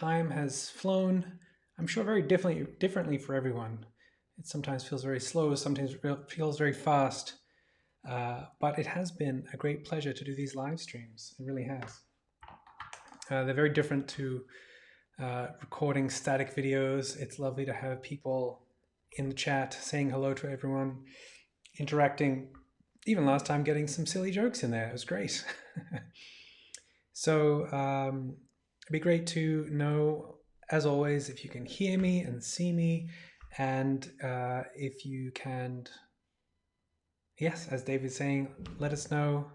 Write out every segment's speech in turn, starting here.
Time has flown, I'm sure, very differently for everyone. It sometimes feels very slow, sometimes feels very fast. But it has been a great pleasure to do these live streams. It really has. They're very different to recording static videos. It's lovely to have people in the chat saying hello to everyone, interacting. Even last time, getting some silly jokes in there. It was great. So it'd be great to know, as always, if you can hear me and see me, and if you can, yes, as David's saying, let us know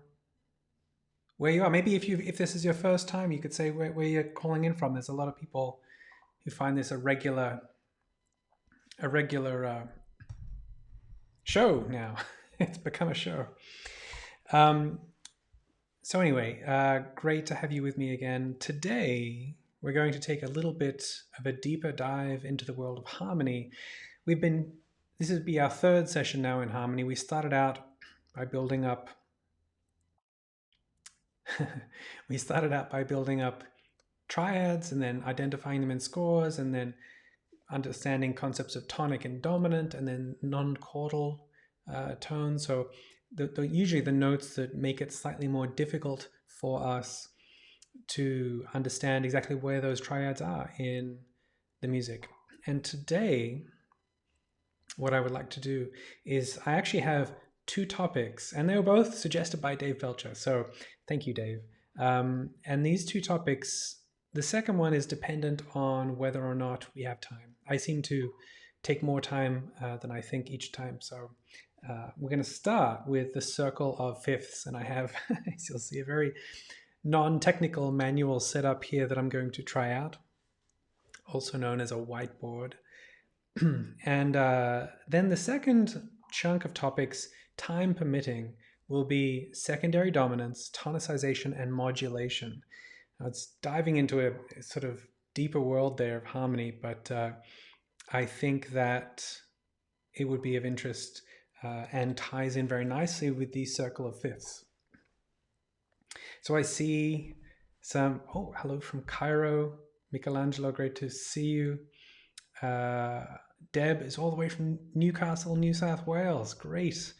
where you are. Maybe if this is your first time, you could say where you're calling in from. There's a lot of people who find this a regular show now. It's become a show. Um, so anyway, great to have you with me again. Today, we're going to take a little bit of a deeper dive into the world of harmony. This would be our third session now in harmony. We started out by building up, we started out by building up triads and then identifying them in scores and then understanding concepts of tonic and dominant and then non-chordal tones. So usually the notes that make it slightly more difficult for us to understand exactly where those triads are in the music. And today, what I would like to do is I actually have two topics, and they were both suggested by Dave Belcher. So thank you, Dave. And these two topics, the second one is dependent on whether or not we have time. I seem to take more time than I think each time. So we're going to start with the circle of fifths. And I have, as you'll see, a very non-technical manual set up here that I'm going to try out, also known as a whiteboard. And then the second chunk of topics, time permitting, will be secondary dominance, tonicization, and modulation. Now, it's diving into a sort of deeper world there of harmony, but I think that it would be of interest and ties in very nicely with the circle of fifths. So I see some, oh, hello from Cairo. Michelangelo, great to see you. Deb is all the way from Newcastle, New South Wales. Great.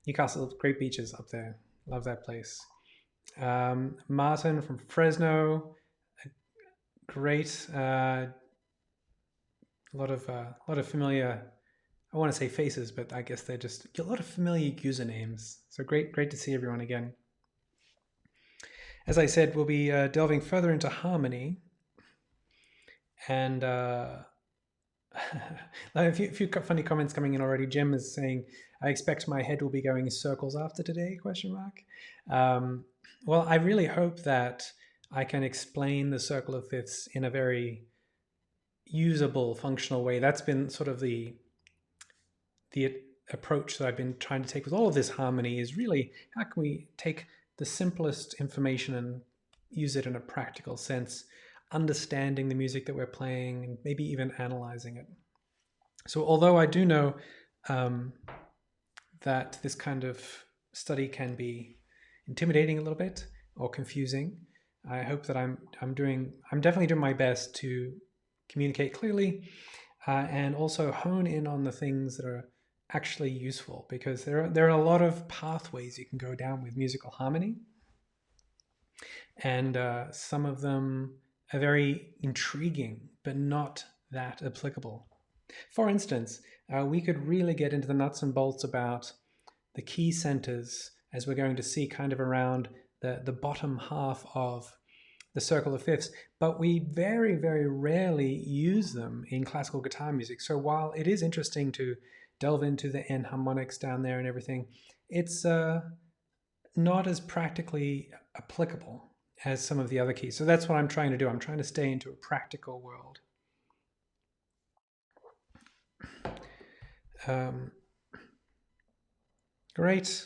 Newcastle, great beaches up there. Love that place. Martin from Fresno. Great. A lot of familiar, I want to say faces, but I guess they're just a lot of familiar usernames. So great to see everyone again. As I said, we'll be delving further into harmony. And a few funny comments coming in already. Jim is saying, "I expect my head will be going in circles after today?" ? Well, I really hope that I can explain the circle of fifths in a very usable, functional way. That's been sort of the approach that I've been trying to take with all of this harmony. Is really how can we take the simplest information and use it in a practical sense, understanding the music that we're playing and maybe even analyzing it. So although I do know that this kind of study can be intimidating a little bit or confusing, I hope that I'm definitely doing my best to communicate clearly and also hone in on the things that are actually useful, because there are a lot of pathways you can go down with musical harmony, and some of them are very intriguing but not that applicable. For instance, we could really get into the nuts and bolts about the key centers, as we're going to see kind of around the bottom half of the circle of fifths, but we very, very rarely use them in classical guitar music. So while it is interesting to delve into the enharmonics down there and everything, it's not as practically applicable as some of the other keys. So that's what I'm trying to do. I'm trying to stay into a practical world. Great.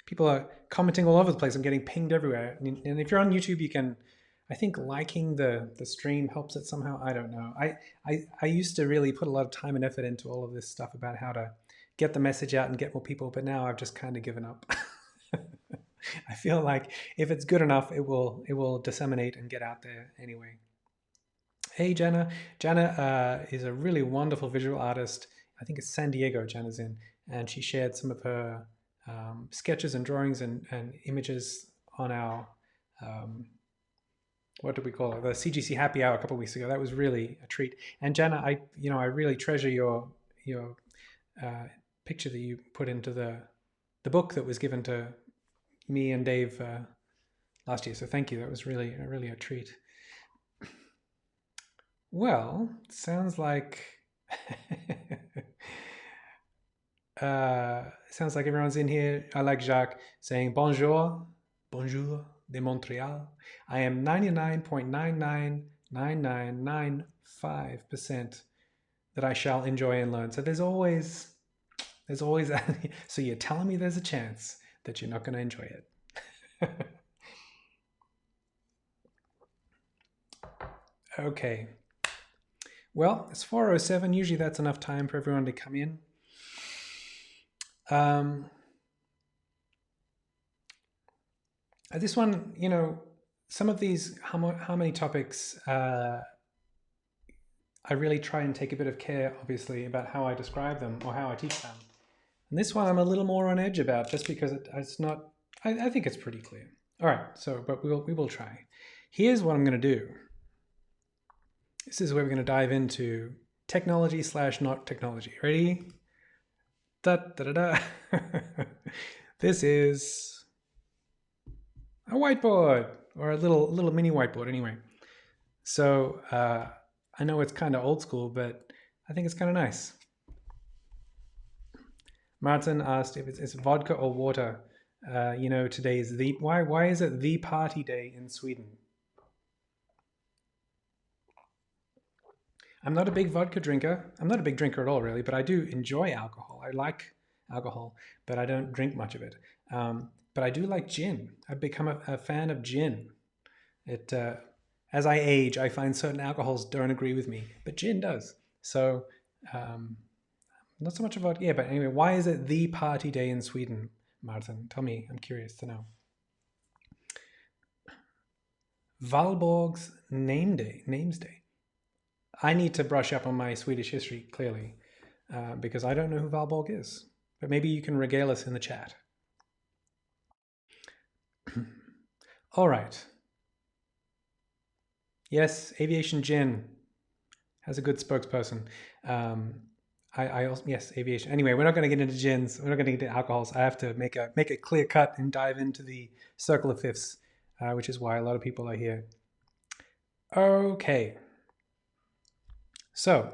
People are commenting all over the place. I'm getting pinged everywhere. And if you're on YouTube, you can, I think liking the stream helps it somehow. I don't know. I used to really put a lot of time and effort into all of this stuff about how to get the message out and get more people, but now I've just kind of given up. I feel like if it's good enough, it will disseminate and get out there anyway. Hey, Jana. Jana is a really wonderful visual artist. I think it's San Diego Jana's in, and she shared some of her sketches and drawings and images on our um, what do we call it? The CGC Happy Hour a couple of weeks ago. That was really a treat. And Jana, I really treasure your uh, picture that you put into the book that was given to me and Dave last year. So thank you. That was really a treat. Well, sounds like sounds like everyone's in here. I like Jacques saying bonjour, bonjour de Montreal. I am 99.999995% that I shall enjoy and learn. So there's always that. So you're telling me there's a chance that you're not going to enjoy it. Okay. Well, it's 4:07. Usually that's enough time for everyone to come in. This one, some of these harmony topics, I really try and take a bit of care, obviously, about how I describe them or how I teach them. And this one I'm a little more on edge about, just because it's not. I think it's pretty clear. All right, but we will try. Here's what I'm going to do. This is where we're going to dive into technology / not technology. Ready? Da da da da. This is a whiteboard, or a little mini whiteboard anyway. So I know it's kind of old school, but I think it's kind of nice. Martin asked if it's vodka or water. Today is why is it the party day in Sweden? I'm not a big vodka drinker. I'm not a big drinker at all, really, but I do enjoy alcohol. I like alcohol, but I don't drink much of it. But I do like gin. I've become a fan of gin. As I age, I find certain alcohols don't agree with me, but gin does. So, not so much about, yeah, but anyway, why is it the party day in Sweden, Martin? Tell me, I'm curious to know. Valborg's names day. I need to brush up on my Swedish history, clearly, because I don't know who Valborg is. But maybe you can regale us in the chat. All right. Yes, Aviation Gin has a good spokesperson. I also, yes, aviation. Anyway, we're not going to get into gins. We're not going to get into alcohols. I have to make a clear cut and dive into the circle of fifths, which is why a lot of people are here. Okay. So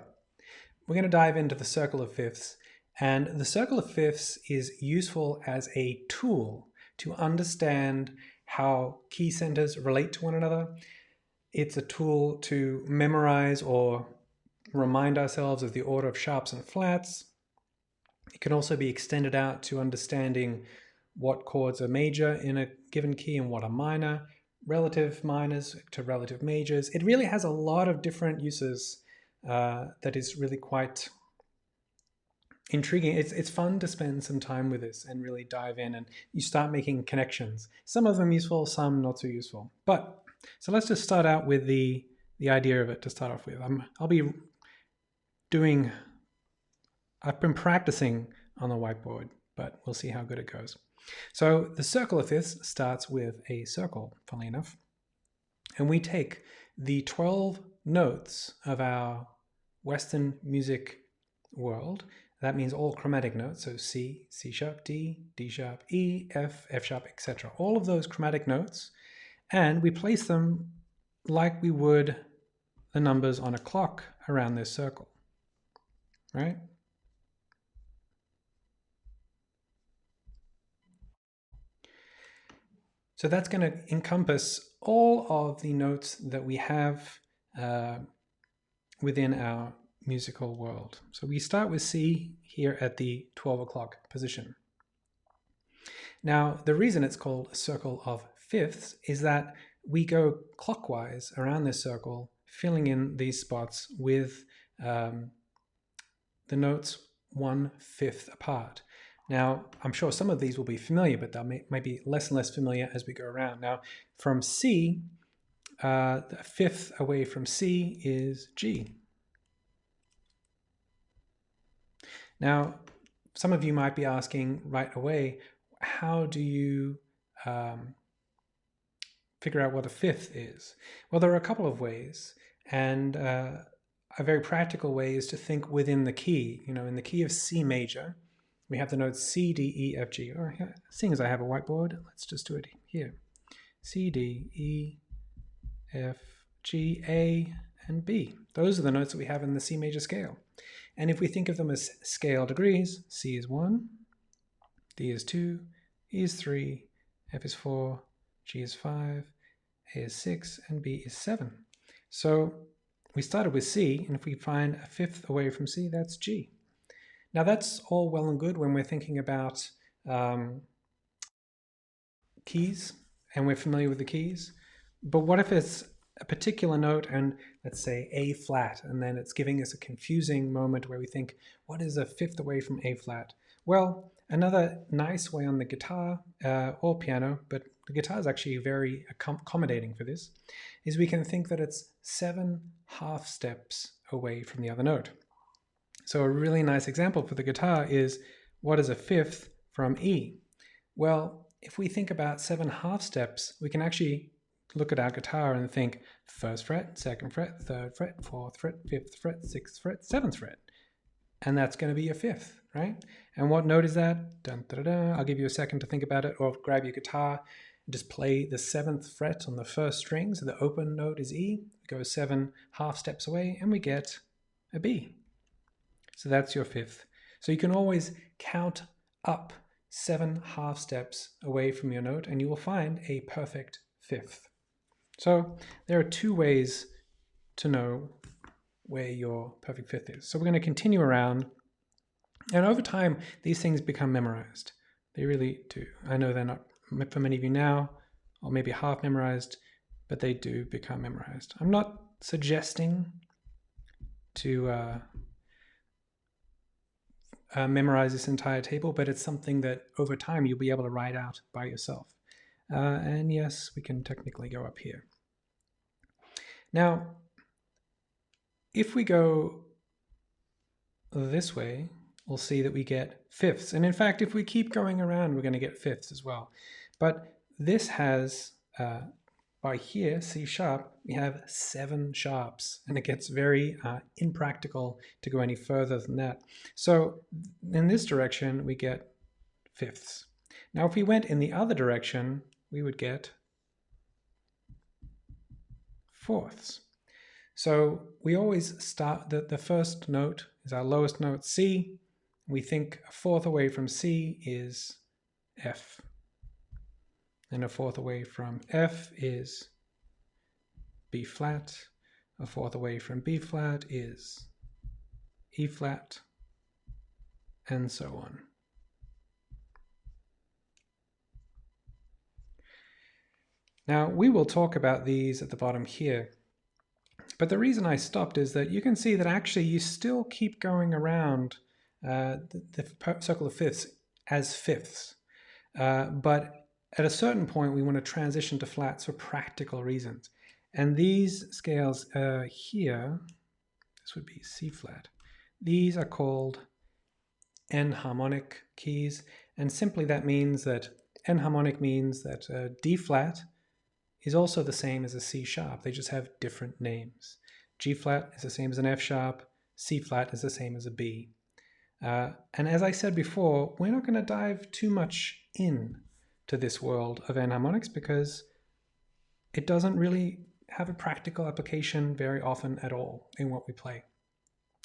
we're going to dive into the circle of fifths, and the circle of fifths is useful as a tool to understand how key centers relate to one another. It's a tool to memorize or remind ourselves of the order of sharps and flats. It can also be extended out to understanding what chords are major in a given key and what are minor, relative minors to relative majors. It really has a lot of different uses that is really quite intriguing. It's fun to spend some time with this and really dive in, and you start making connections. Some of them useful, some not so useful. But so let's just start out with the idea of it to start off with. I've been practicing on the whiteboard, but we'll see how good it goes. So the circle of fifths starts with a circle, funnily enough, and we take the 12 notes of our Western music world. That means all chromatic notes, so C, C sharp, D, D sharp, E, F, F sharp, etc. All of those chromatic notes, and we place them like we would the numbers on a clock around this circle, right? So that's going to encompass all of the notes that we have within our musical world. So we start with C here at the 12 o'clock position. Now, the reason it's called a circle of fifths is that we go clockwise around this circle, filling in these spots with the notes 1/5 apart. Now, I'm sure some of these will be familiar, but they might be less and less familiar as we go around. Now, from C, the fifth away from C is G. Now, some of you might be asking right away, how do you figure out what a fifth is? Well, there are a couple of ways, and a very practical way is to think within the key. You know, in the key of C major, we have the notes C, D, E, F, G. Or seeing as I have a whiteboard, let's just do it here. C, D, E, F, G, A, and B. Those are the notes that we have in the C major scale. And if we think of them as scale degrees, C is 1, D is 2, E is 3, F is 4, G is 5, A is 6, and B is 7. So we started with C, and if we find a fifth away from C, that's G. Now that's all well and good when we're thinking about keys, and we're familiar with the keys. But what if it's a particular note and let's say A flat, and then it's giving us a confusing moment where we think, what is a fifth away from A flat? Well, another nice way on the guitar or piano, but the guitar is actually very accommodating for this, is we can think that it's 7 half steps away from the other note. So a really nice example for the guitar is, what is a fifth from E? Well, if we think about 7 half steps, we can actually look at our guitar and think 1st fret, 2nd fret, 3rd fret, 4th fret, 5th fret, 6th fret, 7th fret. And that's going to be a fifth, right? And what note is that? Dun, da, da, da. I'll give you a second to think about it, or grab your guitar and just play the 7th fret on the first string. So the open note is E. Go 7 half steps away and we get a B. So that's your fifth. So you can always count up 7 half steps away from your note and you will find a perfect fifth. So there are 2 ways to know where your perfect fifth is. So we're going to continue around, and over time these things become memorized. They really do. I know they're not for many of you now, or maybe half memorized, but they do become memorized. I'm not suggesting to memorize this entire table, but it's something that over time you'll be able to write out by yourself. And yes, we can technically go up here. Now, if we go this way, we'll see that we get fifths. And in fact, if we keep going around, we're going to get fifths as well. But this has, by here, C sharp, we have 7 sharps. And it gets very impractical to go any further than that. So in this direction, we get fifths. Now, if we went in the other direction, we would get fourths. So we always start, the first note is our lowest note, C. We think a fourth away from C is F. And a fourth away from F is B flat. A fourth away from B flat is E flat, and so on. Now, we will talk about these at the bottom here. But the reason I stopped is that you can see that actually you still keep going around the circle of fifths as fifths. But at a certain point, we want to transition to flats for practical reasons. And these scales here, this would be C flat. These are called enharmonic keys. And simply that means that enharmonic means that D flat is also the same as a C sharp. They just have different names. G flat is the same as an F sharp. C flat is the same as a B. And as I said before, we're not going to dive too much in to this world of enharmonics because it doesn't really have a practical application very often at all in what we play.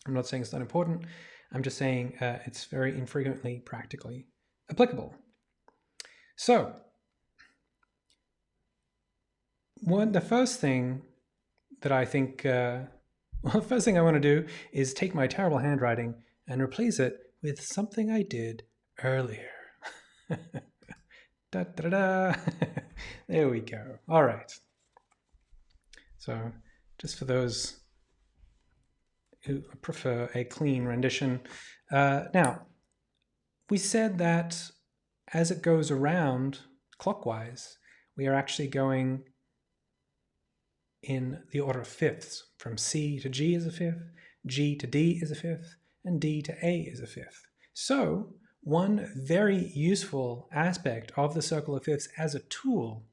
I'm not saying it's not important. I'm just saying it's very infrequently practically applicable. So, the first thing that I think, well, the first thing I want to do is take my terrible handwriting and replace it with something I did earlier. Da, da, da, da. There we go. All right. So just for those who prefer a clean rendition. Now, we said that as it goes around clockwise, we are actually going in the order of fifths. From C to G is a fifth, G to D is a fifth, and D to A is a fifth. So one very useful aspect of the circle of fifths as a tool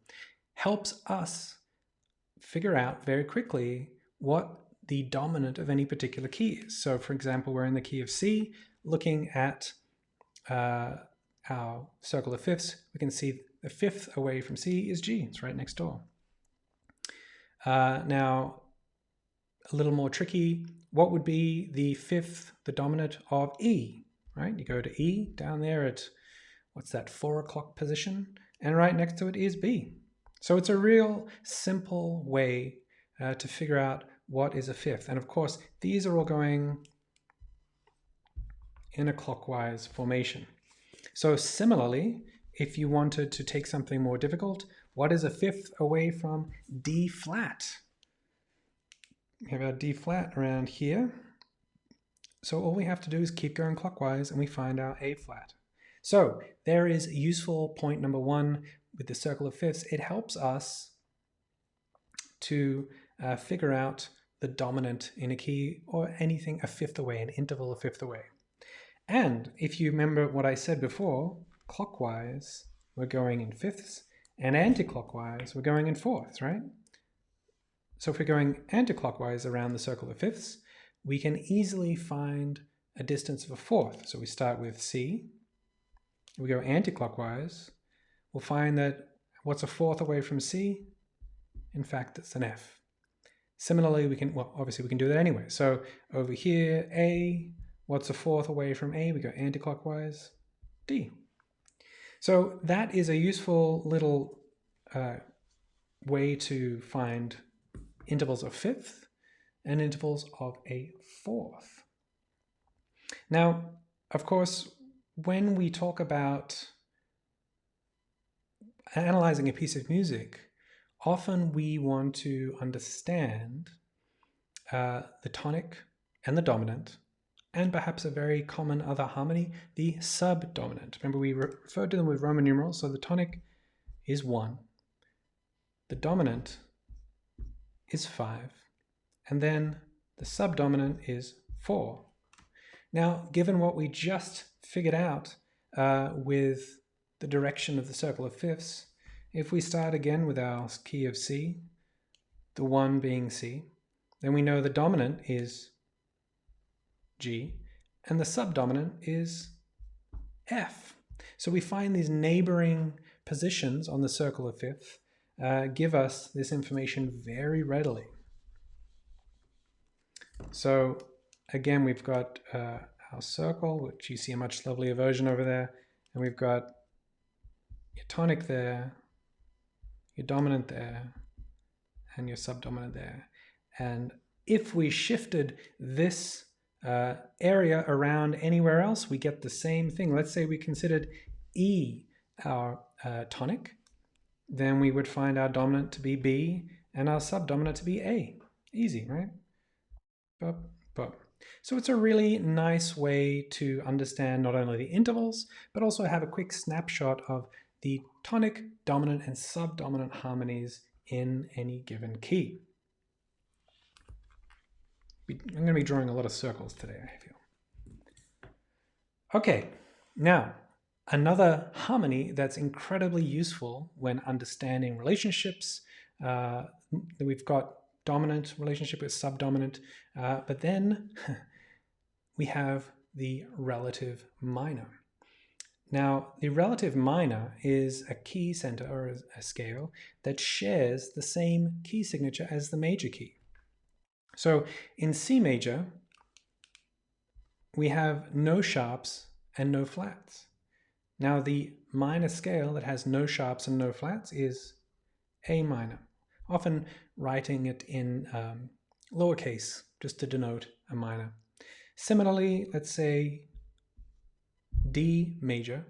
helps us figure out very quickly what the dominant of any particular key is. So for example, we're in the key of C, looking at our circle of fifths, we can see the fifth away from C is G. It's right next door. Now, a little more tricky, what would be the fifth, the dominant of E, right? You go to E down there at, what's that, 4 o'clock position, and right next to it is B. So it's a real simple way to figure out what is a fifth. And of course, these are all going in a clockwise formation. So similarly, if you wanted to take something more difficult, what is a fifth away from D flat? We have our D flat around here. So all we have to do is keep going clockwise and we find our A flat. So there is useful point number one with the circle of fifths. It helps us to figure out the dominant in a key or anything a fifth away, an interval a fifth away. And if you remember what I said before, clockwise, we're going in fifths, and anti-clockwise, we're going in fourths, right? So if we're going anti-clockwise around the circle of fifths, we can easily find a distance of a fourth. So we start with C, we go anti-clockwise, we'll find that what's a fourth away from C? In fact, it's an F. Similarly, we can, well, obviously we can do that anyway. So over here, A, what's a fourth away from A? We go anti-clockwise, D. So that is a useful little way to find intervals of fifth and intervals of a fourth. Now, of course, when we talk about analyzing a piece of music, often we want to understand the tonic and the dominant, and perhaps a very common other harmony, the subdominant. Remember, we referred to them with Roman numerals, so the tonic is 1, the dominant is 5, and then the subdominant is 4. Now, given what we just figured out with the direction of the circle of fifths, if we start again with our key of C, the 1 being C, then we know the dominant is G, and the subdominant is F. So we find these neighboring positions on the circle of fifths give us this information very readily. So again, we've got our circle, which you see a much lovelier version over there, and we've got your tonic there, your dominant there, and your subdominant there. And if we shifted this area around anywhere else, we get the same thing. Let's say we considered E our tonic, then we would find our dominant to be B and our subdominant to be A. Easy, right? So it's a really nice way to understand not only the intervals, but also have a quick snapshot of the tonic, dominant, and subdominant harmonies in any given key. I'm going to be drawing a lot of circles today, I feel. Okay, now another harmony that's incredibly useful when understanding relationships. We've got dominant relationship with subdominant, but then we have the relative minor. Now, the relative minor is a key center or a scale that shares the same key signature as the major key. So in C major, we have no sharps and no flats. Now the minor scale that has no sharps and no flats is A minor, often writing it in lowercase just to denote a minor. Similarly, let's say D major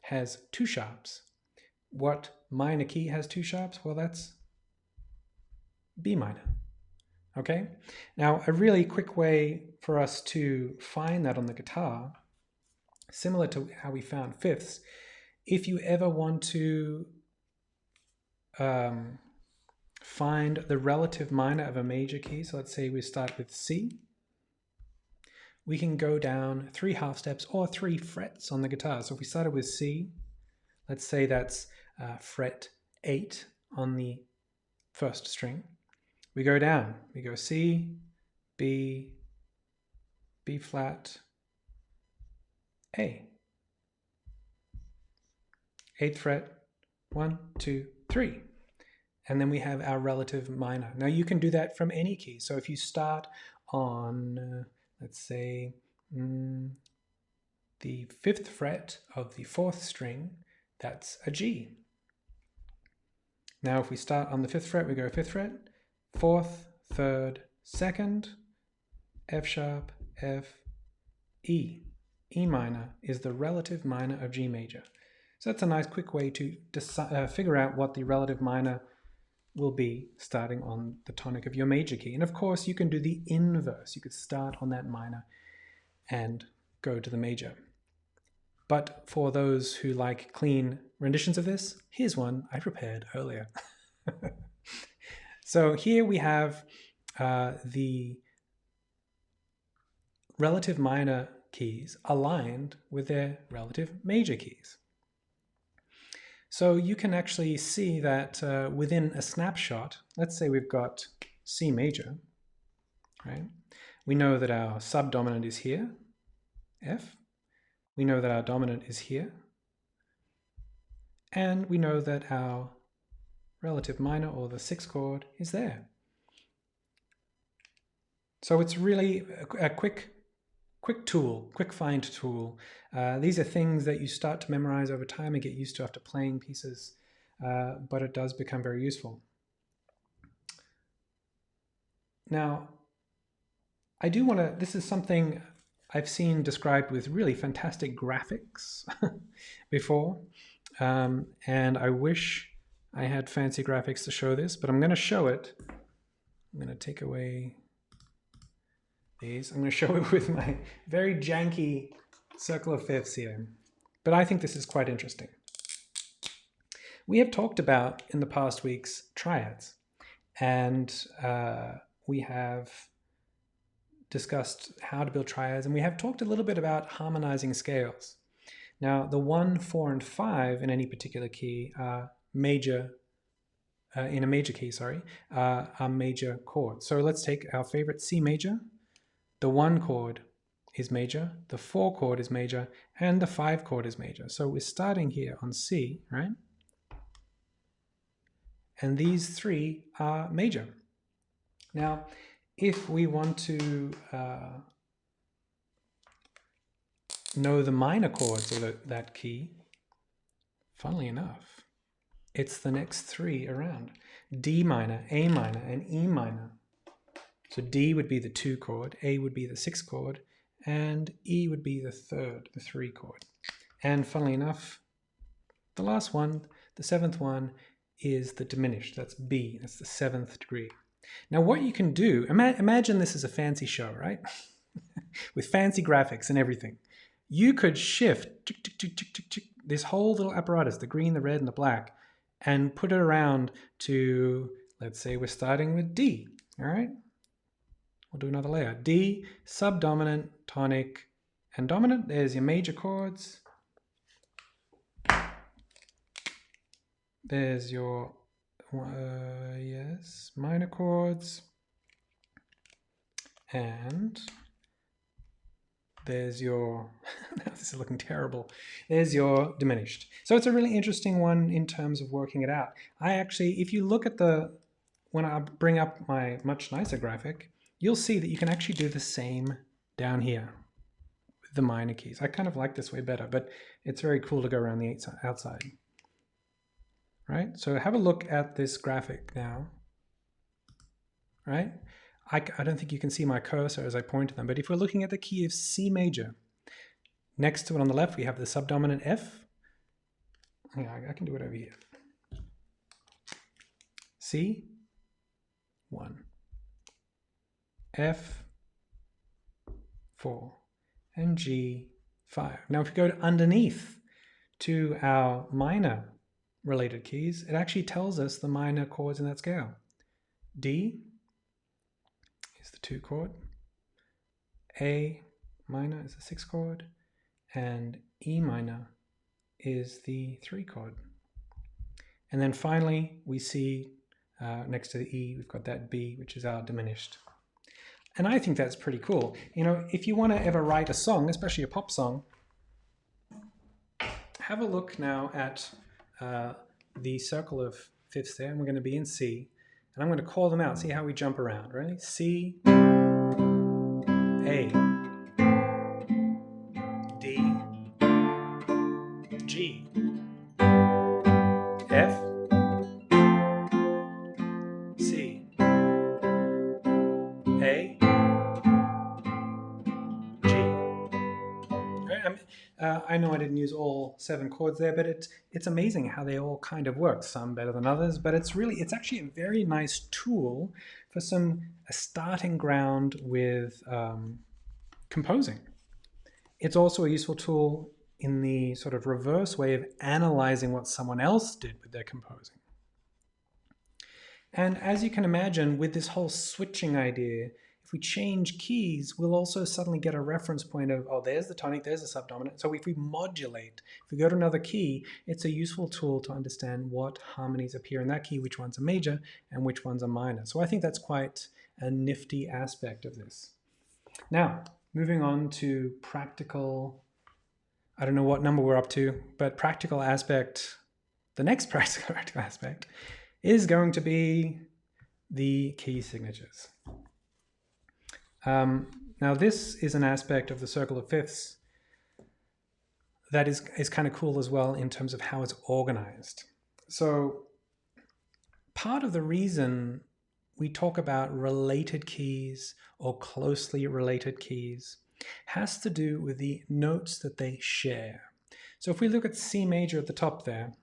has 2 sharps. What minor key has 2 sharps? Well, that's B minor. Okay, now a really quick way for us to find that on the guitar, similar to how we found fifths, if you ever want to find the relative minor of a major key. So let's say we start with C. We can go down 3 half steps or 3 frets on the guitar. So if we started with C, let's say that's fret 8 on the first string. We go down, we go C, B, B flat, A. 8th fret, 1, 2, 3. And then we have our relative minor. Now you can do that from any key. So if you start on, let's say, the 5th fret of the 4th string, that's a G. Now if we start on the 5th fret, we go 5th fret, 4th, 3rd, 2nd, F sharp, F, E. E minor is the relative minor of G major. So that's a nice quick way to figure out what the relative minor will be starting on the tonic of your major key. And of course you can do the inverse. You could start on that minor and go to the major. But for those who like clean renditions of this, here's one I prepared earlier. So here we have the relative minor keys aligned with their relative major keys. So you can actually see that within a snapshot, let's say we've got C major, right? We know that our subdominant is here, F. We know that our dominant is here. And we know that our relative minor, or the 6th chord, is there. So it's really a quick tool, quick find tool. These are things that you start to memorize over time and get used to after playing pieces, but it does become very useful. Now, I do want to, this is something I've seen described with really fantastic graphics before, and I wish I had fancy graphics to show this, but I'm going to show it. I'm going to take away these. I'm going to show it with my very janky circle of fifths here. But I think this is quite interesting. We have talked about in the past weeks triads, and we have discussed how to build triads, and we have talked a little bit about harmonizing scales. Now, the 1, 4, and 5 in any particular key are major, in a major key, sorry, are major chords. So let's take our favorite C major. The 1 chord is major, the 4 chord is major, and the 5 chord is major. So we're starting here on C, right? And these 3 are major. Now, if we want to know the minor chords of that key, funnily enough, it's the next 3 around. D minor, A minor, and E minor. So D would be the 2 chord, A would be the 6 chord, and E would be the 3 chord. And funnily enough, the last one, the 7th one, is the diminished. That's B, that's the 7th degree. Now what you can do, imagine this is a fancy show, right? With fancy graphics and everything. You could shift this whole little apparatus, the green, the red, and the black, and put it around to, let's say we're starting with D, all right? We'll do another layer. D, subdominant, tonic, and dominant. There's your major chords. There's your, yes, minor chords. And there's your, now this is looking terrible. There's your diminished. So it's a really interesting one in terms of working it out. I actually, if you look at the, when I bring up my much nicer graphic, you'll see that you can actually do the same down here with the minor keys. I kind of like this way better, but it's very cool to go around the outside. Right? So have a look at this graphic now. Right? I don't think you can see my cursor as I point to them, but if we're looking at the key of C major, next to it on the left, we have the subdominant F. Yeah, I can do it over here. C, 1. F, 4, and G, 5. Now, if we go underneath to our minor related keys, it actually tells us the minor chords in that scale. D is the 2 chord, A minor is the 6 chord, and E minor is the 3 chord. And then finally, we see next to the E, we've got that B, which is our diminished. And I think that's pretty cool. You know, if you want to ever write a song, especially a pop song, have a look now at the circle of fifths there, and we're going to be in C. And I'm going to call them out, see how we jump around. Ready? C, A, D, G, F, C, A, G. I know I didn't use all 7 chords there, but it's amazing how they all kind of work. Some better than others, but it's actually a very nice tool for a starting ground with composing. It's also a useful tool in the sort of reverse way of analyzing what someone else did with their composing. And as you can imagine, with this whole switching idea, if we change keys, we'll also suddenly get a reference point of, oh, there's the tonic, there's the subdominant. So if we modulate, if we go to another key, it's a useful tool to understand what harmonies appear in that key, which one's a major and which one's a minor. So I think that's quite a nifty aspect of this. Now, moving on to practical, I don't know what number we're up to, but practical aspect, the next practical aspect is going to be the key signatures. Now this is an aspect of the circle of fifths that is kind of cool as well in terms of how it's organized. So part of the reason we talk about related keys or closely related keys has to do with the notes that they share. So if we look at C major at the top there,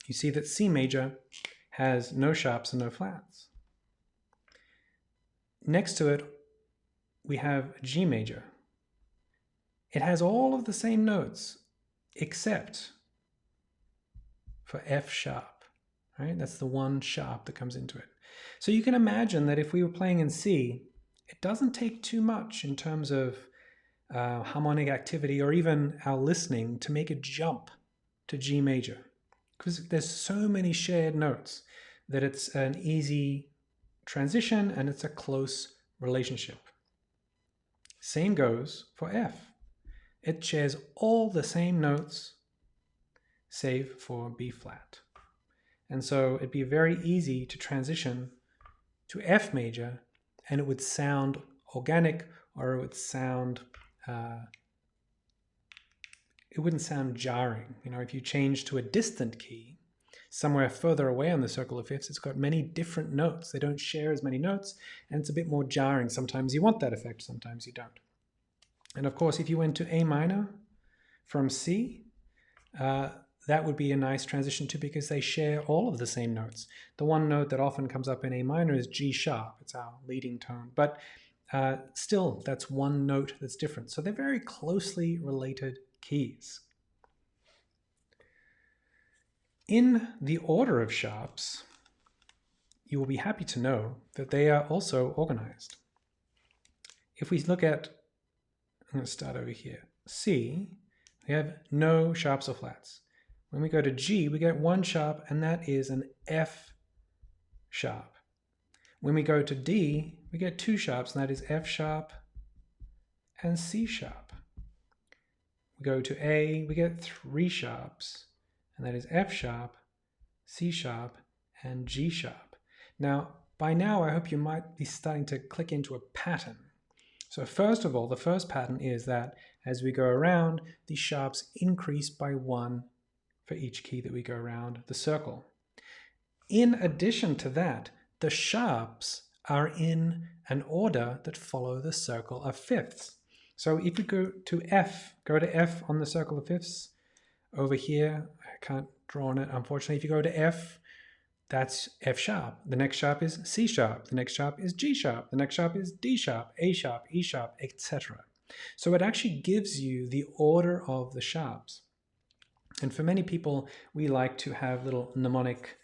you see that C major has no sharps and no flats. Next to it, we have G major. It has all of the same notes except for F sharp, right? That's the one sharp that comes into it. So you can imagine that if we were playing in C, it doesn't take too much in terms of harmonic activity or even our listening to make a jump to G major, because there's so many shared notes that it's an easy transition and it's a close relationship. Same goes for F. It shares all the same notes save for B flat. And so it'd be very easy to transition to F major and it would sound organic, or it would sound it wouldn't sound jarring. You know, if you change to a distant key, somewhere further away on the circle of fifths, it's got many different notes. They don't share as many notes, and it's a bit more jarring. Sometimes you want that effect, sometimes you don't. And of course, if you went to A minor from C, that would be a nice transition too, because they share all of the same notes. The one note that often comes up in A minor is G sharp. It's our leading tone. But still, that's one note that's different. So they're very closely related keys. In the order of sharps, you will be happy to know that they are also organized. If we look at, I'm going to start over here, C, we have no sharps or flats. When we go to G, we get one sharp, and that is an F sharp. When we go to D, we get two sharps, and that is F sharp and C sharp. We go to A, we get three sharps, and that is F sharp, C sharp, and G sharp. Now, by now, I hope you might be starting to click into a pattern. So first of all, the first pattern is that as we go around, the sharps increase by one for each key that we go around the circle. In addition to that, the sharps are in an order that follow the circle of fifths. So if you go to F on the circle of fifths, over here, I can't draw on it, unfortunately. If you go to F, that's F sharp. The next sharp is C sharp. The next sharp is G sharp. The next sharp is D sharp, A sharp, E sharp, etc. So it actually gives you the order of the sharps. And for many people, we like to have little mnemonic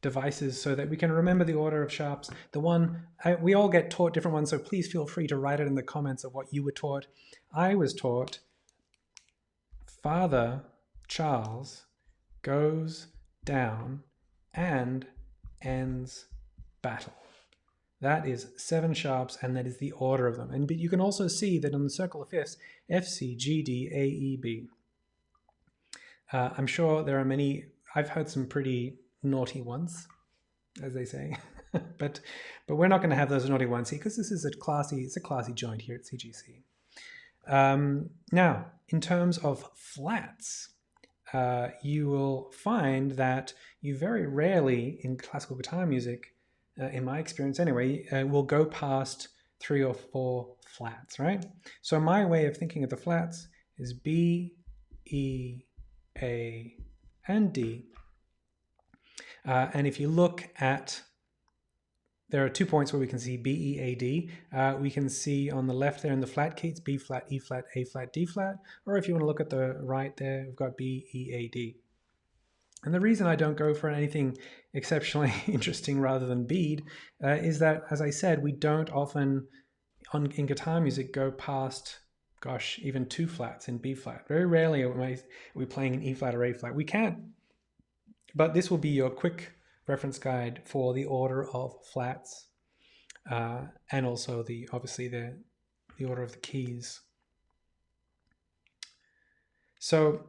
devices so that we can remember the order of sharps. The one, we all get taught different ones, so please feel free to write it in the comments of what you were taught. I was taught Father Charles goes down and ends battle. That is 7 sharps, and that is the order of them. And but you can also see that in the circle of fifths, F, C, G, D, A, E, B. I'm sure there are many, I've heard some pretty naughty ones, as they say, but we're not going to have those naughty ones here because this is it's a classy joint here at CGC. Now, in terms of flats, you will find that you very rarely in classical guitar music, in my experience anyway, will go past 3 or 4 flats, right? So my way of thinking of the flats is B, E, A, and D. And if you look at, there are 2 points where we can see B, E, A, D. We can see on the left there in the flat key, it's B flat, E flat, A flat, D flat. Or if you want to look at the right there, we've got B, E, A, D. And the reason I don't go for anything exceptionally interesting rather than bead is that, as I said, we don't often, in guitar music, go past, gosh, even 2 flats in B flat. Very rarely are we playing in E flat or A flat. We can, but this will be your quick reference guide for the order of flats and also obviously the order of the keys. So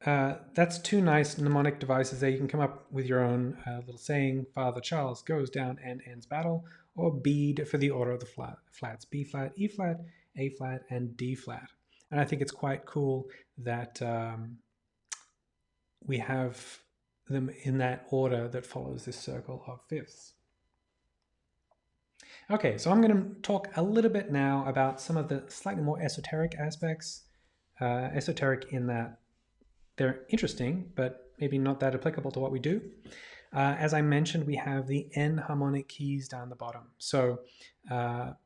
that's 2 nice mnemonic devices there. You can come up with your own little saying, Father Charles goes down and ends battle, or bead for the order of the flats, B flat, E flat, A flat, and D flat. And I think it's quite cool that we have them in that order that follows this circle of fifths. Okay, so I'm going to talk a little bit now about some of the slightly more esoteric aspects. Esoteric in that they're interesting, but maybe not that applicable to what we do. As I mentioned, we have the N harmonic keys down the bottom. So an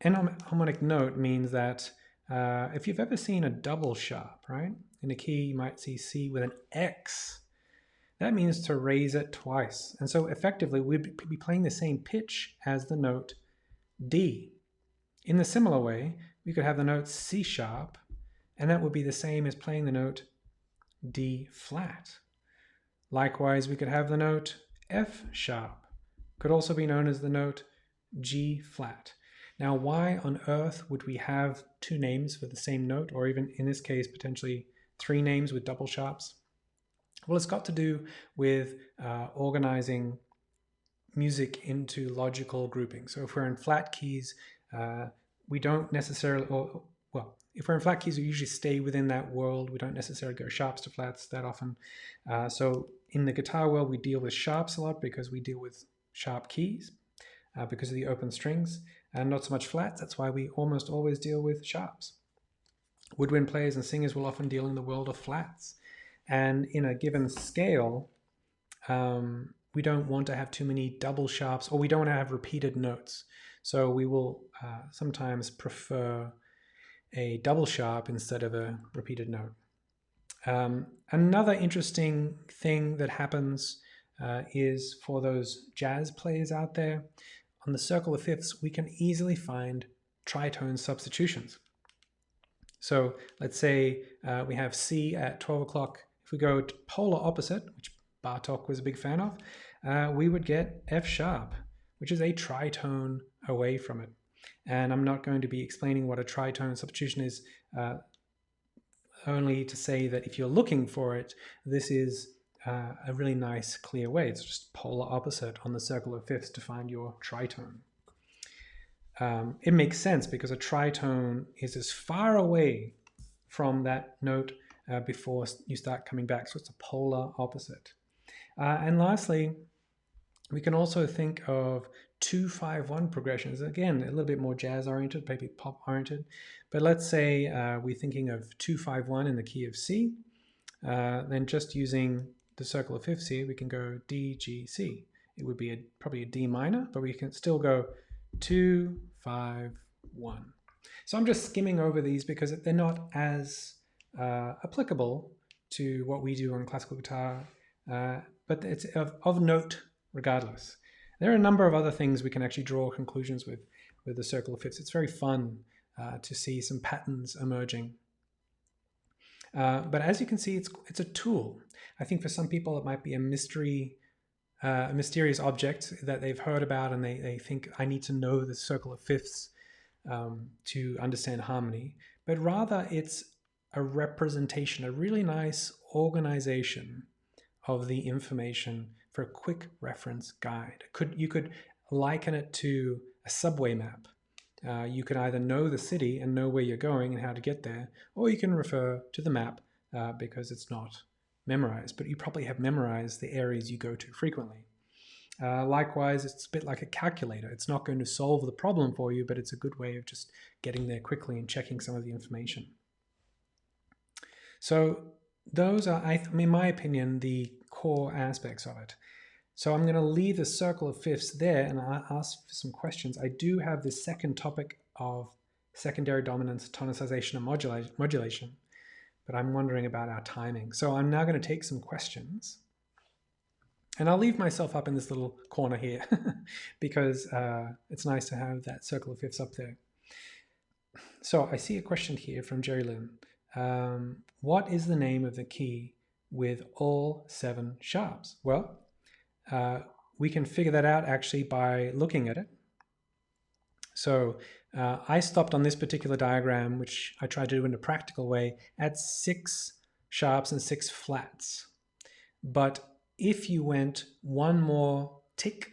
N harmonic note means that if you've ever seen a double sharp, right? In a key, you might see C with an X. That means to raise it twice. And so effectively, we'd be playing the same pitch as the note D. In the similar way, we could have the note C sharp, and that would be the same as playing the note D flat. Likewise, we could have the note F sharp, could also be known as the note G flat. Now, why on earth would we have 2 names for the same note, or even in this case, potentially 3 names with double sharps? Well, it's got to do with organizing music into logical grouping. So if we're in flat keys, we don't necessarily, if we're in flat keys, we usually stay within that world. We don't necessarily go sharps to flats that often. So in the guitar world, we deal with sharps a lot because we deal with sharp keys because of the open strings, and not so much flats. That's why we almost always deal with sharps. Woodwind players and singers will often deal in the world of flats. And in a given scale, we don't want to have too many double sharps, or we don't want to have repeated notes. So we will sometimes prefer a double sharp instead of a repeated note. Another interesting thing that happens is for those jazz players out there, on the circle of fifths, we can easily find tritone substitutions. So let's say we have C at 12 o'clock. If we go to polar opposite, which Bartok was a big fan of, we would get F sharp, which is a tritone away from it. And I'm not going to be explaining what a tritone substitution is, only to say that if you're looking for it, this is a really nice, clear way. It's just polar opposite on the circle of fifths to find your tritone. It makes sense because a tritone is as far away from that note before you start coming back. So it's a polar opposite. And lastly, we can also think of 2-5-1 progressions. Again, a little bit more jazz oriented, maybe pop oriented. But let's say we're thinking of 2-5-1 in the key of C. Then just using the circle of fifths here, we can go D, G, C. It would be probably a D minor, but we can still go 2, 5, 1. So I'm just skimming over these because they're not as applicable to what we do on classical guitar but it's of note regardless. There are a number of other things we can actually draw conclusions with the circle of fifths. It's very fun to see some patterns emerging. But as you can see, it's a tool. I think for some people it might be a mysterious object that they've heard about, and they think, I need to know the circle of fifths to understand harmony. But rather it's a representation, a really nice organization of the information for a quick reference guide. You could liken it to a subway map. You can either know the city and know where you're going and how to get there, or you can refer to the map because it's not memorized, but you probably have memorized the areas you go to frequently. Likewise, it's a bit like a calculator. It's not going to solve the problem for you, but it's a good way of just getting there quickly and checking some of the information. So those are, in my opinion, the core aspects of it. So I'm going to leave the circle of fifths there and I'll ask for some questions. I do have the second topic of secondary dominance, tonicization, and modulation, but I'm wondering about our timing. So I'm now going to take some questions. And I'll leave myself up in this little corner here because it's nice to have that circle of fifths up there. So I see a question here from Jerry Lynn. What is the name of the key with all 7 sharps? Well, we can figure that out actually by looking at it. So I stopped on this particular diagram, which I tried to do in a practical way, at 6 sharps and 6 flats. But if you went one more tick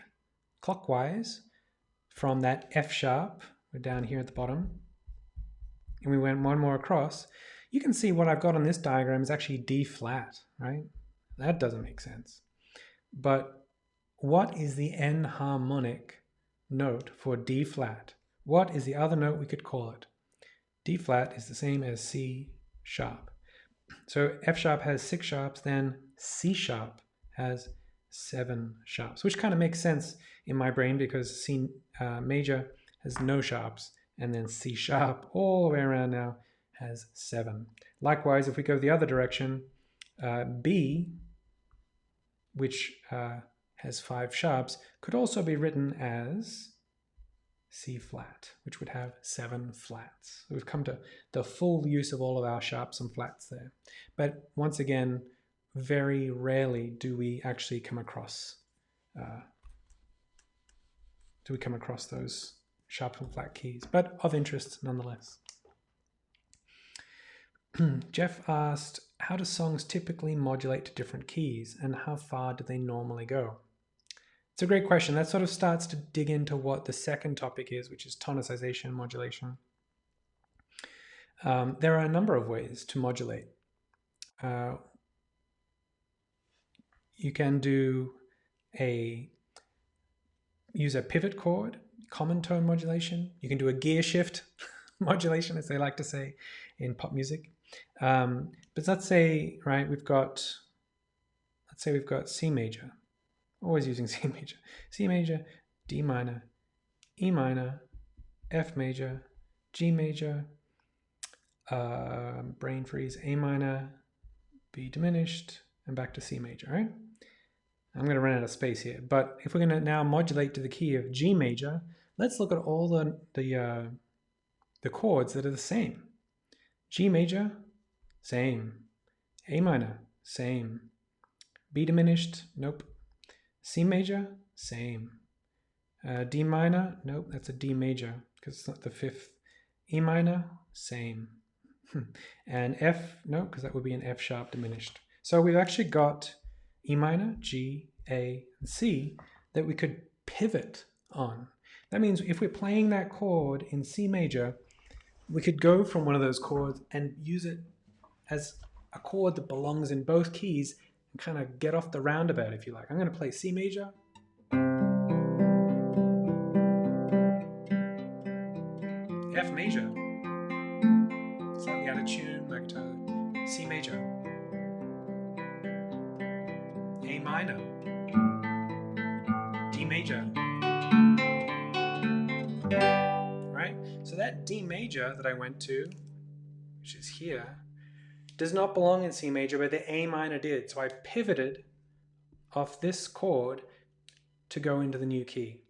clockwise from that F sharp, we're down here at the bottom, and we went one more across, you can see what I've got on this diagram is actually D flat, right? That doesn't make sense. But what is the enharmonic note for D flat? What is the other note we could call it? D flat is the same as C sharp. So F sharp has 6 sharps, then C sharp has 7 sharps, which kind of makes sense in my brain because C major has no sharps, and then C sharp all the way around now has 7. Likewise, if we go the other direction, B, which has 5 sharps, could also be written as C flat, which would have 7 flats. So we've come to the full use of all of our sharps and flats there. But once again, very rarely do we actually come across those sharp and flat keys, but of interest nonetheless. Jeff asked, how do songs typically modulate to different keys and how far do they normally go? It's a great question. That sort of starts to dig into what the second topic is, which is tonicization modulation. There are a number of ways to modulate. You can use a pivot chord, common tone modulation. You can do a gear shift modulation, as they like to say in pop music. But let's say, right, we've got C major. Always using C major. C major, D minor, E minor, F major, G major, brain freeze, A minor, B diminished, and back to C major, right? I'm going to run out of space here, but if we're going to now modulate to the key of G major, let's look at all the chords that are the same. G major, same. A minor, same. B diminished, nope. C major, same. D minor, nope, that's a D major because it's not the 5th. E minor, same. And F, no, because that would be an F sharp diminished. So we've actually got E minor, G, A, and C that we could pivot on. That means if we're playing that chord in C major, we could go from one of those chords and use it as a chord that belongs in both keys and kind of get off the roundabout, if you like. I'm going to play C major. F major. Slightly out of tune, back to C major. A minor. D major. Right? So that D major that I went to, which is here, does not belong in C major, but the A minor did. So I pivoted of this chord to go into the new key.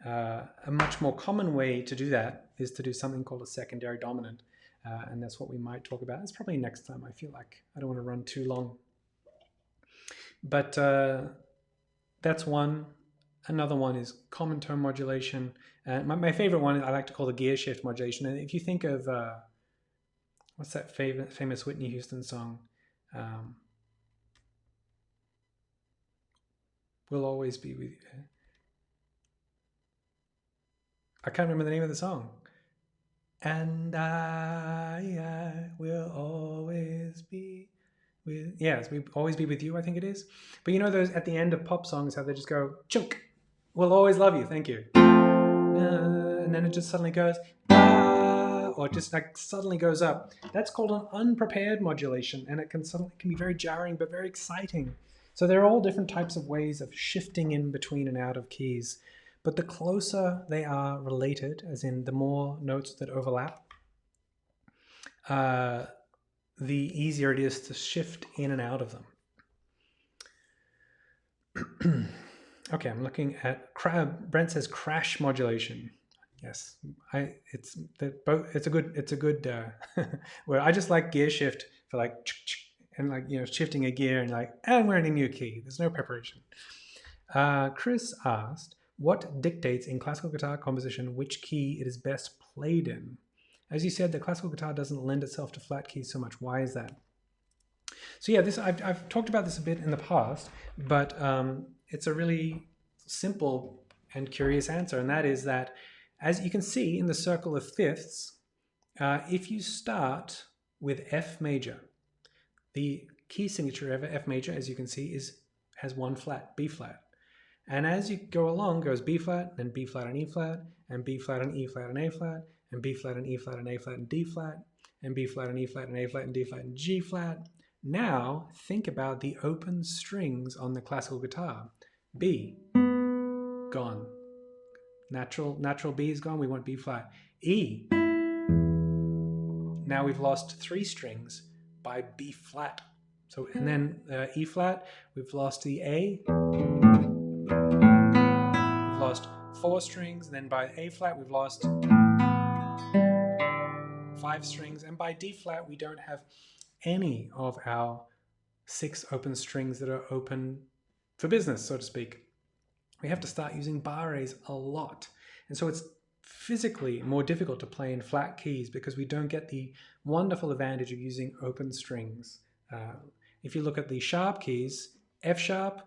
A much more common way to do that is to do something called a secondary dominant, and that's what we might talk about. It's probably next time. I feel like I don't want to run too long. But that's one. Another one is common tone modulation. And my favorite one I like to call the gear shift modulation. And if you think of, what's that famous Whitney Houston song? We'll always be with you. I can't remember the name of the song. And I will always be with, yes, we always be with you, I think it is. But you know those at the end of pop songs, how they just go, chunk, we'll always love you, thank you. And then it just suddenly goes, or just like suddenly goes up. That's called an unprepared modulation, and it can be very jarring, but very exciting. So there are all different types of ways of shifting in between and out of keys. But the closer they are related, as in the more notes that overlap, the easier it is to shift in and out of them. Okay, I'm looking at Brent says crash modulation. Yes, it's a good where I just like gear shift for like and like shifting a gear and we're in a new key. There's no preparation. Chris asked, what dictates in classical guitar composition which key it is best played in? As you said, the classical guitar doesn't lend itself to flat keys so much. Why is that? So yeah, I've talked about this a bit in the past, but it's a really simple and curious answer, and that is that, as you can see in the circle of fifths, if you start with F major, the key signature of F major, as you can see, has one flat, B flat. And as you go along, goes B flat, then B flat and E flat, and B flat and E flat and A flat, and B flat and E flat and A flat and D flat, and B flat and E flat and A flat and D flat and G flat. Now think about the open strings on the classical guitar. B, gone. Natural B is gone, we want B flat. E, now we've lost 3 strings by B flat. So, and then E flat, we've lost the A, we've lost 4 strings, and then by A flat we've lost 5 strings, and by D flat we don't have any of our 6 open strings that are open for business, so to speak. We have to start using barres a lot, and so it's physically more difficult to play in flat keys because we don't get the wonderful advantage of using open strings. If you look at the sharp keys, F sharp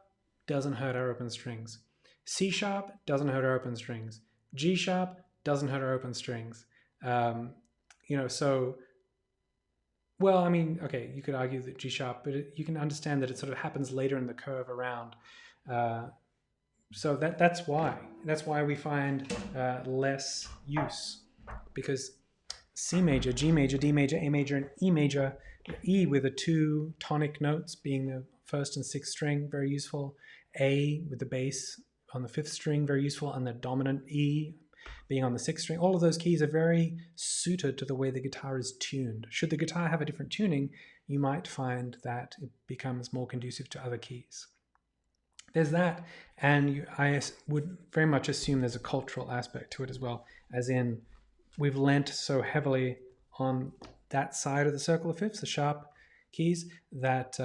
doesn't hurt our open strings. C sharp doesn't hurt our open strings. G sharp doesn't hurt our open strings. So, well, I mean, okay, you could argue that G sharp, but you can understand that it sort of happens later in the curve around. So that's why we find less use, because C major, G major, D major, A major, and E major, E with the 2 tonic notes being the 1st and 6th string, very useful. A with the bass on the 5th string, very useful, and the dominant E being on the 6th string. All of those keys are very suited to the way the guitar is tuned. Should the guitar have a different tuning, you might find that it becomes more conducive to other keys. There's that, and I would very much assume there's a cultural aspect to it as well, as in we've lent so heavily on that side of the circle of fifths, the sharp keys, that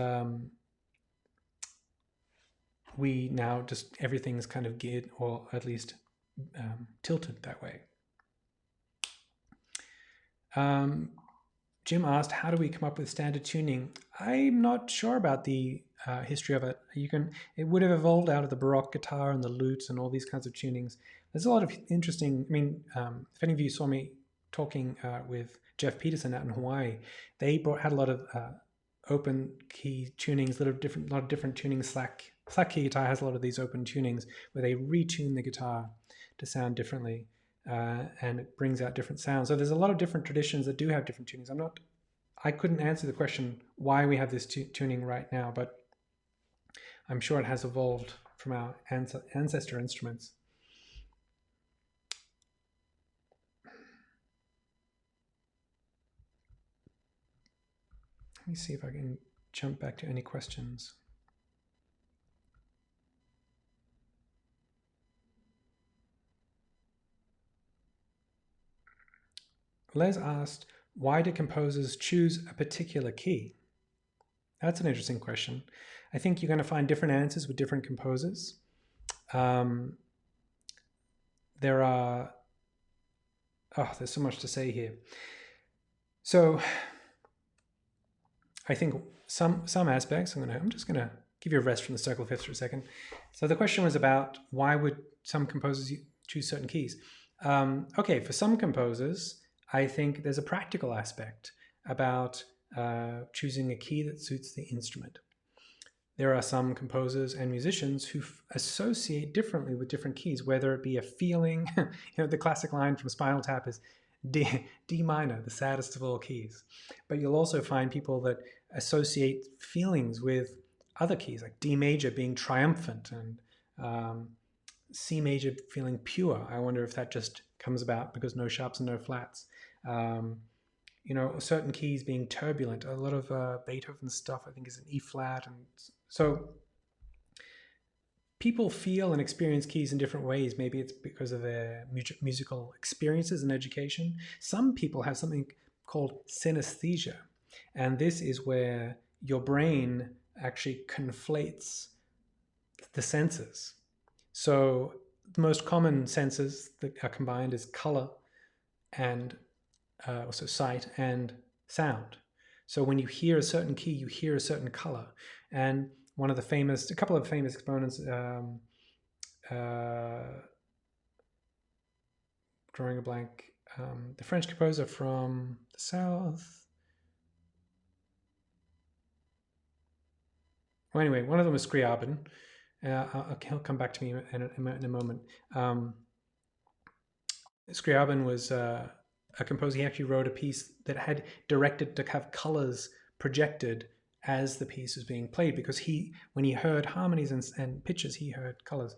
we now just everything's kind of geared, or at least tilted that way. Jim asked, how do we come up with standard tuning? I'm not sure about the history of it. It would have evolved out of the Baroque guitar and the lutes and all these kinds of tunings. There's a lot of interesting, if any of you saw me talking with Jeff Peterson out in Hawaii, they had a lot of open key tunings, a lot of different tunings. Slack key guitar has a lot of these open tunings where they retune the guitar to sound differently. And it brings out different sounds. So there's a lot of different traditions that do have different tunings. I couldn't answer the question why we have this tuning right now, but I'm sure it has evolved from our ancestor instruments. Let me see if I can jump back to any questions. Les asked, why do composers choose a particular key? That's an interesting question. I think you're going to find different answers with different composers. There are, there's so much to say here. So I think some aspects, I'm just going to give you a rest from the circle of fifths for a second. So the question was about why would some composers choose certain keys? Okay, for some composers, I think there's a practical aspect about choosing a key that suits the instrument. There are some composers and musicians who associate differently with different keys, whether it be a feeling. The classic line from Spinal Tap is D minor, the saddest of all keys. But you'll also find people that associate feelings with other keys, like D major being triumphant and C major feeling pure. I wonder if that just comes about because no sharps and no flats. Certain keys being turbulent. A lot of Beethoven stuff, I think, is an E flat. And so people feel and experience keys in different ways. Maybe it's because of their musical experiences and education. Some people have something called synesthesia. And this is where your brain actually conflates the senses. So the most common senses that are combined is color and also sight and sound. So when you hear a certain key, you hear a certain color. And a couple of famous exponents, drawing a blank, the French composer from the south. Well, anyway, one of them was Scriabin. He'll come back to me in a moment. Scriabin was a composer. He actually wrote a piece that had directed to have colors projected as the piece was being played, because when he heard harmonies and pitches, he heard colors.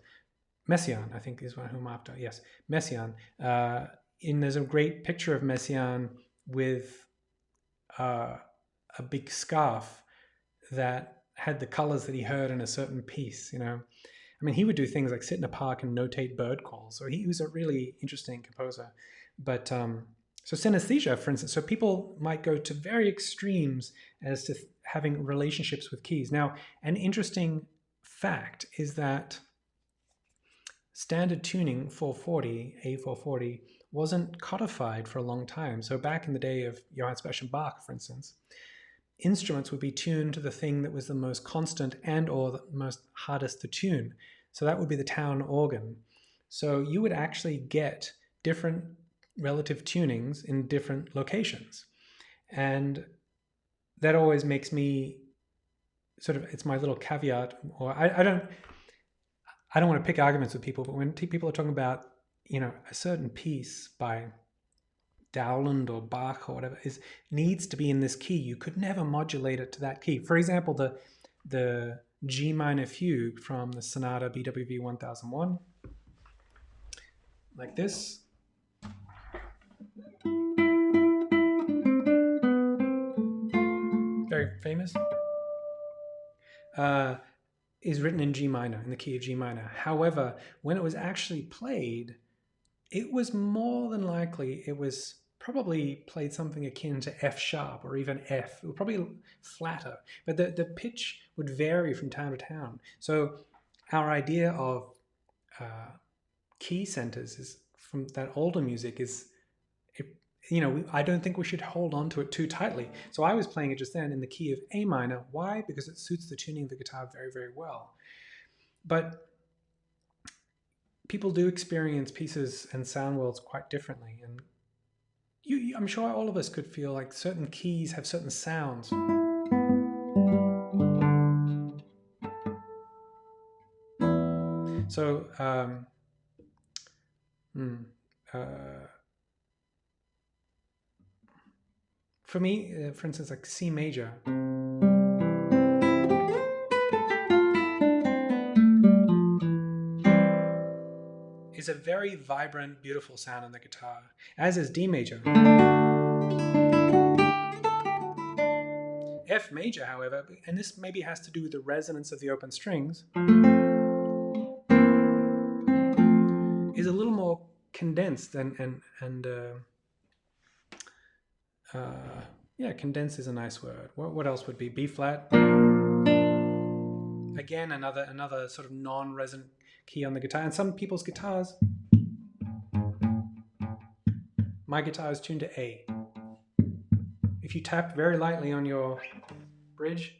Messiaen, I think, is one whom I'm after. Yes, Messiaen. There's a great picture of Messiaen with a big scarf that had the colors that he heard in a certain piece. I mean, he would do things like sit in a park and notate bird calls. So he was a really interesting composer. But so synesthesia, for instance, so people might go to very extremes as to having relationships with keys. Now, an interesting fact is that standard tuning 440, A440, wasn't codified for a long time. So back in the day of Johann Sebastian Bach, for instance, instruments would be tuned to the thing that was the most constant and or the most hardest to tune. So that would be the town organ. So you would actually get different relative tunings in different locations. And that always makes me it's my little caveat, or I don't want to pick arguments with people, but when people are talking about, a certain piece by Dowland or Bach or whatever needs to be in this key, you could never modulate it to that key. For example, the G minor fugue from the Sonata BWV 1001, like this. Very famous. Is written in G minor, in the key of G minor. However, when it was actually played, it was more than likely, it was probably played something akin to F sharp or even F. It was probably flatter, but the pitch would vary from town to town. So our idea of key centers is from that older music is, I don't think we should hold on to it too tightly. So I was playing it just then in the key of A minor. Why? Because it suits the tuning of the guitar very, very well. But people do experience pieces and sound worlds quite differently. And I'm sure all of us could feel like certain keys have certain sounds. So, for me, for instance, like C major. Is a very vibrant, beautiful sound on the guitar, as is D major. F major, however, and this maybe has to do with the resonance of the open strings, is a little more condensed and yeah, condense is a nice word. What else would be B flat? Again, another sort of non-resonant key on the guitar. And some people's guitars, my guitar is tuned to A. If you tap very lightly on your bridge,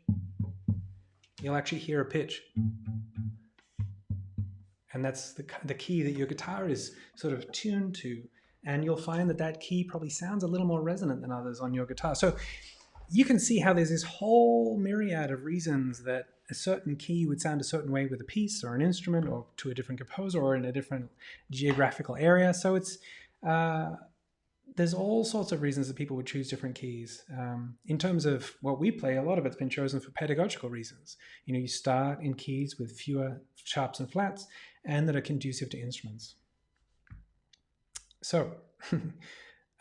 you'll actually hear a pitch. And that's the key that your guitar is sort of tuned to. And you'll find that that key probably sounds a little more resonant than others on your guitar. So you can see how there's this whole myriad of reasons that a certain key would sound a certain way with a piece or an instrument or to a different composer or in a different geographical area. So it's there's all sorts of reasons that people would choose different keys. In terms of what we play, a lot of it's been chosen for pedagogical reasons. You know, you start in keys with fewer sharps and flats and that are conducive to instruments. So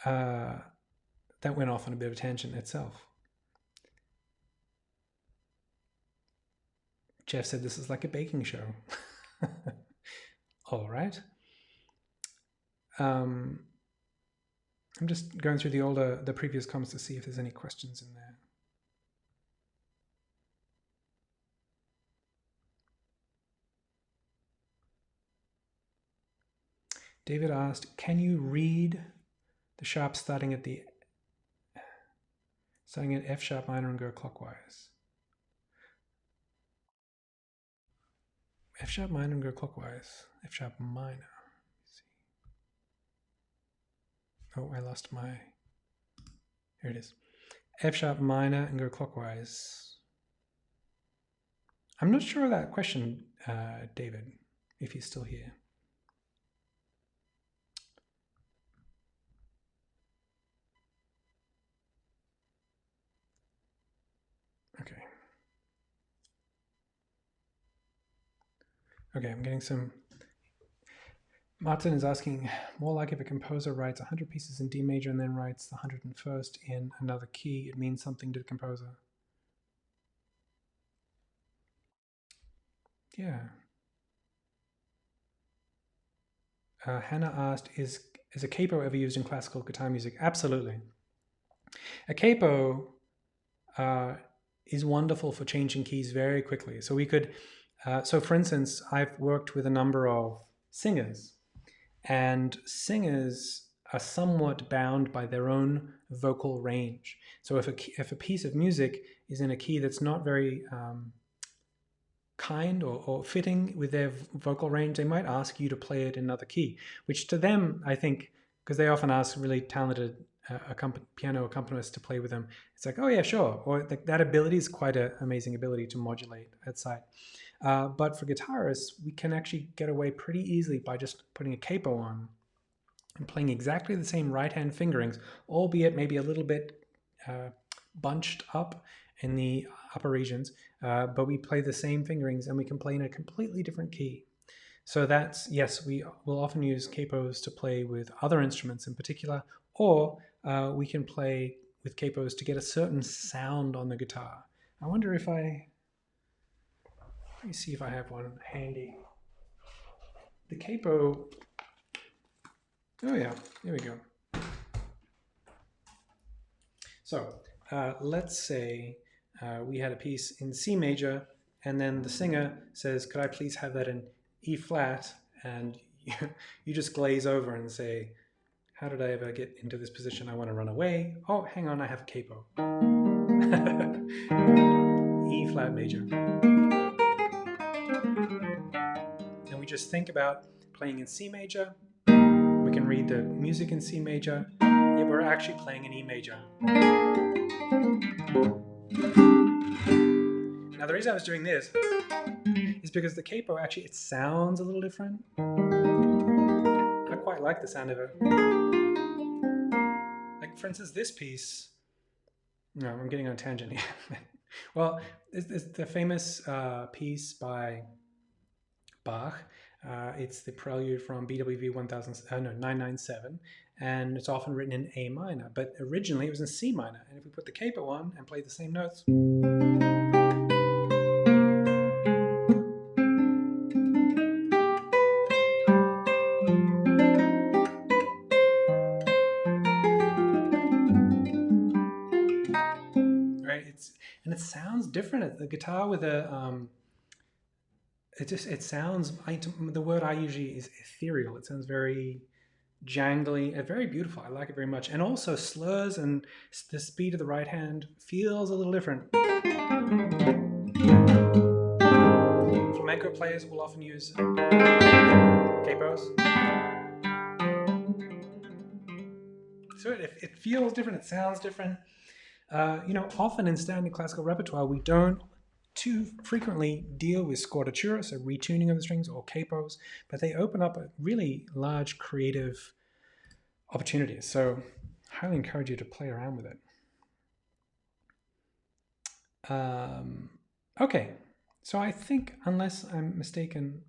that went off on a bit of a tangent itself. Jeff said this is like a baking show. All right. I'm just going through the previous comments to see if there's any questions in there. David asked, can you read the sharp starting at F sharp minor and go clockwise? F sharp minor and go clockwise. F sharp minor. Oh, I lost my, here it is. F sharp minor and go clockwise. I'm not sure of that question, David, if he's still here. Okay. Okay, I'm getting some. Martin is asking, more like if a composer writes 100 pieces in D major and then writes the 101st in another key, it means something to the composer. Yeah. Hannah asked, is a capo ever used in classical guitar music? Absolutely. A capo is wonderful for changing keys very quickly. So we could, so for instance, I've worked with a number of singers, and singers are somewhat bound by their own vocal range. So if a piece of music is in a key that's not very kind or fitting with their vocal range, they might ask you to play it in another key, which to them, I think, because they often ask really talented piano accompanists to play with them, it's like, oh yeah, sure. Or that ability is quite an amazing ability to modulate at sight. But for guitarists, we can actually get away pretty easily by just putting a capo on and playing exactly the same right-hand fingerings, albeit maybe a little bit bunched up in the upper regions, but we play the same fingerings and we can play in a completely different key. So that's, yes, we will often use capos to play with other instruments in particular, or we can play with capos to get a certain sound on the guitar. I wonder if let me see if I have one handy. The capo, oh yeah, here we go. So let's say we had a piece in C major, and then the singer says, could I please have that in E flat? And you just glaze over and say, how did I ever get into this position? I want to run away. Oh, hang on, I have a capo. E flat major. And we just think about playing in C major. We can read the music in C major, yet we're actually playing in E major. Now the reason I was doing this is because the capo actually, it sounds a little different. I quite like the sound of it. Like for instance, this piece, no, I'm getting on a tangent here. Well, it's the famous piece by Bach. It's the prelude from BWV 997, and it's often written in A minor, but originally it was in C minor. And if we put the capo on and play the same notes, and it sounds different. The guitar with a it sounds. The word I usually is ethereal. It sounds very jangly and very beautiful. I like it very much, and also slurs and the speed of the right hand feels a little different. Flamenco players will often use capos. So it feels different, it sounds different. Often in standard classical repertoire, we don't too frequently deal with scordatura, so retuning of the strings, or capos, but they open up a really large creative opportunities. So I highly encourage you to play around with it. Okay, so I think, unless I'm mistaken,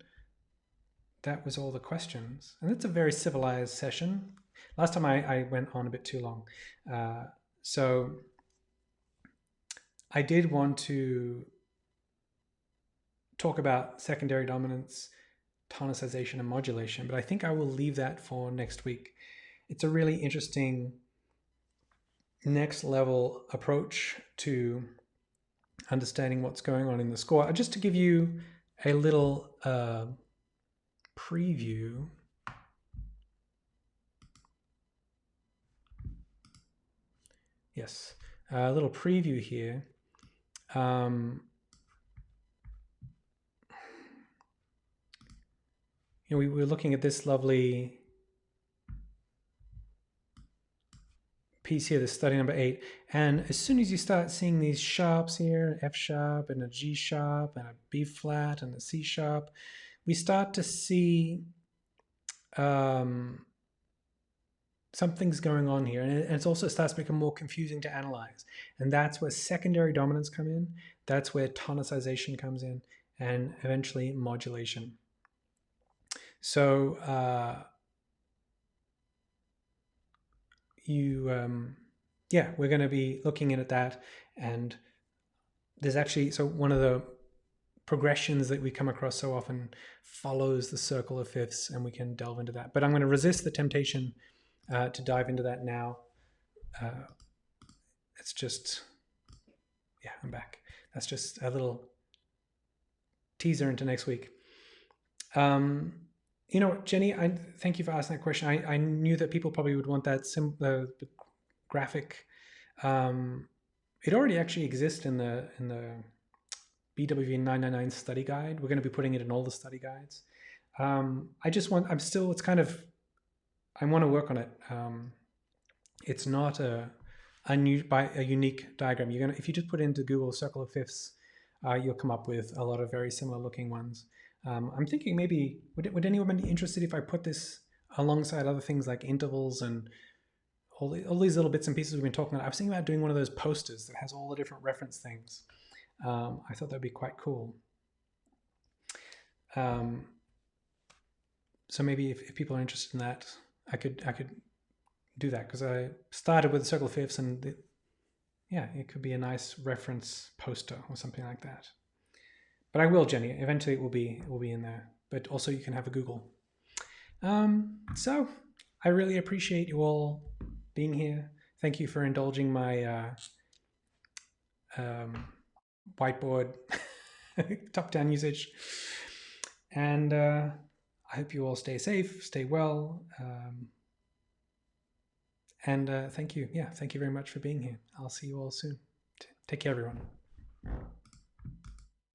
that was all the questions. And it's a very civilized session. Last time I went on a bit too long. So I did want to talk about secondary dominance, tonicization, and modulation, but I think I will leave that for next week. It's a really interesting next level approach to understanding what's going on in the score. Just to give you a little preview. Yes, a little preview here. We were looking at this lovely piece here, the study number 8, and as soon as you start seeing these sharps here, F sharp and a G sharp and a B flat and a C sharp, we start to see something's going on here, and it also starts to become more confusing to analyze. And that's where secondary dominants come in. That's where tonicization comes in, and eventually modulation. So we're going to be looking at that. And there's actually, so one of the progressions that we come across so often follows the circle of fifths, and we can delve into that. But I'm going to resist the temptation to dive into that now. It's just, yeah, I'm back. That's just a little teaser into next week. Jenny, I thank you for asking that question. I knew that people probably would want that the graphic. It already actually exists in the BWV 999 study guide. We're going to be putting it in all the study guides. I want to work on it. It's not a unique diagram. If you just put into Google circle of fifths, you'll come up with a lot of very similar looking ones. I'm thinking maybe, would anyone be interested if I put this alongside other things like intervals and all these little bits and pieces we've been talking about? I was thinking about doing one of those posters that has all the different reference things. I thought that'd be quite cool. So maybe if people are interested in that, I could do that, because I started with the circle of fifths, and it could be a nice reference poster or something like that. But I will, Jenny. Eventually, it will be in there. But also, you can have a Google. So I really appreciate you all being here. Thank you for indulging my whiteboard top-down usage. And I hope you all stay safe, stay well. And thank you. Yeah, thank you very much for being here. I'll see you all soon. Take care, everyone.